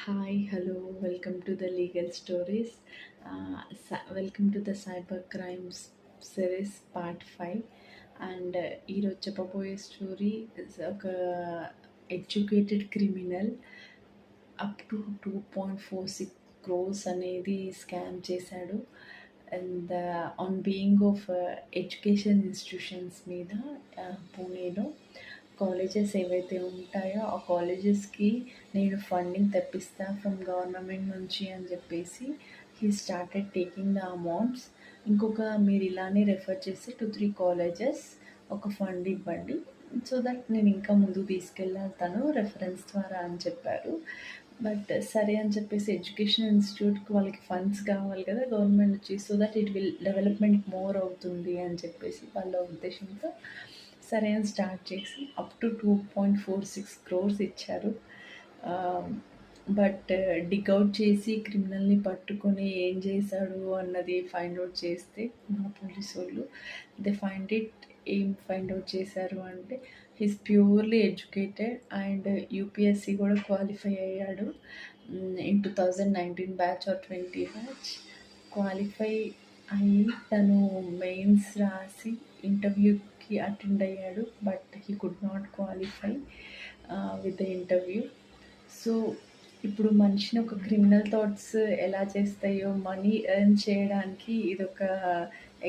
Hi, hello, welcome to the legal stories. Welcome to the cyber crimes series part 5. And ఈరోజు చెప్పబోయే story ఒక educated criminal up to 2.46 crores అనేది scam చేశాడు. And on being of education institutions మీద పూణేలో colleges ఏవైతే ఉంటాయో ఆ కాలేజెస్కి నేను ఫండింగ్ తెప్పిస్తా ఫ్రమ్ గవర్నమెంట్ నుంచి అని చెప్పేసి he started taking the amounts. ఇంకొక మీరు ఇలానే రెఫర్ చేసి 2-3 కాలేజెస్ ఒక ఫండ్ ఇవ్వండి సో దట్ నేను ఇంకా ముందు తీసుకెళ్తాను రెఫరెన్స్ ద్వారా అని చెప్పారు. బట్ సరే అని చెప్పేసి ఎడ్యుకేషన్ ఇన్స్టిట్యూట్కి వాళ్ళకి ఫండ్స్ కావాలి కదా గవర్నమెంట్ నుంచి, so that it will development more అవుతుంది అని చెప్పేసి వాళ్ళ ఉద్దేశంతో సరే అని స్టార్ట్ చేసి అప్ టు 2.46 క్రోర్స్ ఇచ్చారు. బట్ డిగౌట్ చేసి క్రిమినల్ని పట్టుకొని ఏం చేశాడు అన్నది ఫైండ్ అవుట్ చేస్తే మా పోలీసు వాళ్ళు ఏం ఫైండ్ అవుట్ చేశారు అంటే he's purely educated and UPSC కూడా క్వాలిఫై అయ్యాడు in 2019 batch or 20 batch qualify అయ్యి తను మెయిన్స్ రాసి ఇంటర్వ్యూకి అటెండ్ అయ్యాడు. But he could not qualify with the interview. So ఇప్పుడు మనిషిని ఒక క్రిమినల్ థాట్స్ ఎలా చేస్తాయో మనీ ఎర్న్ చేయడానికి ఇదొక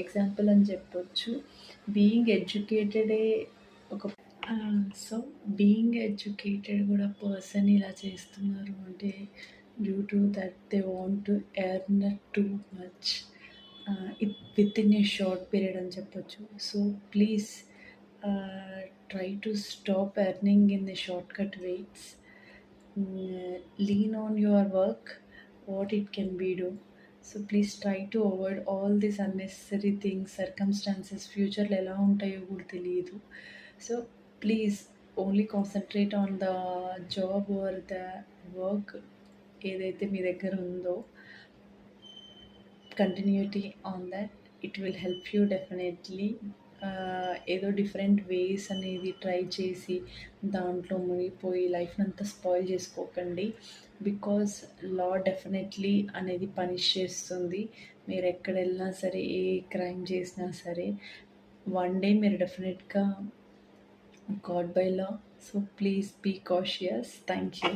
ఎగ్జాంపుల్ అని చెప్పొచ్చు. బీయింగ్ ఎడ్యుకేటెడే ఒక సో బీయింగ్ ఎడ్యుకేటెడ్ కూడా పర్సన్ ఇలా చేస్తున్నారు అంటే due to that they want to earn too much with in a short period అని చెప్పొచ్చు. So please try to stop earning in the short cut ways. Lean on your work, what it can be do. So please try to avoid all these unnecessary things, circumstances, ఫ్యూచర్లో ఎలా ఉంటాయో కూడా తెలియదు. So please only concentrate on the job or the work ఏదైతే మీ దగ్గర ఉందో, continuity on that, it will help you definitely. ఏదో different ways అనేది ట్రై చేసి దాంట్లో మునిగిపోయి లైఫ్ని అంతా స్పాయిల్ చేసుకోకండి. బికాజ్ లా డెఫినెట్లీ అనేది పనిష్ చేస్తుంది. మీరు ఎక్కడ వెళ్ళినా సరే ఏ క్రైమ్ చేసినా సరే వన్ డే మీరు డెఫినెట్గా caught by law. So please be cautious. Thank you.